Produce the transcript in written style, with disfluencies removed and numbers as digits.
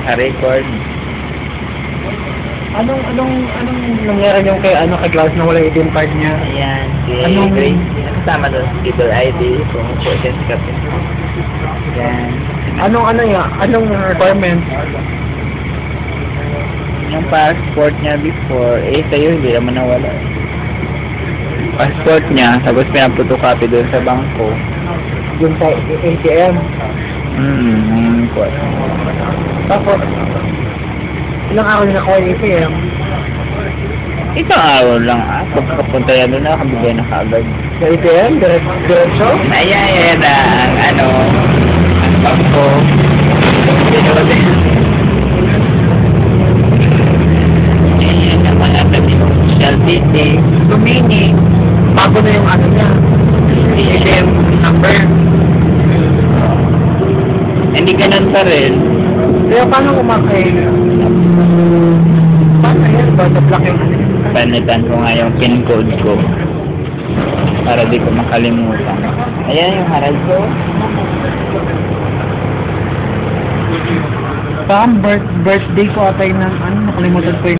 naka-record. Anong nangyari yung kay Klaus na wala yung card niya? Ayan, si Anong- Grace. Kasama doon si Tito ID. Kung po siya si Kapit. Ayan. Anong requirement? Yung passport niya before, sa'yo hindi naman nawala. Passport niya, tapos pinapotocopy doon sa bangko. Yung sa ATM. Ngayon po. Tapos, ilang araw na nakuha yung ATM? Isang araw lang pagkapunta yan doon, nakabigay na kaagad. Sa ATM? Diretso? Ayan ang ang bangko. Ayan naman ang sabi ng social city. Lumini. Bago na yung niya. ATM number. Hindi ganun pa rin. Kaya paano kumakain? Paano yan? Ba sa black yung Panitan ko nga yung pin code ko. Para di ko makalimutan. Ayan yung harap ko. Parang birthday ko atay ng nakalimutan ko yung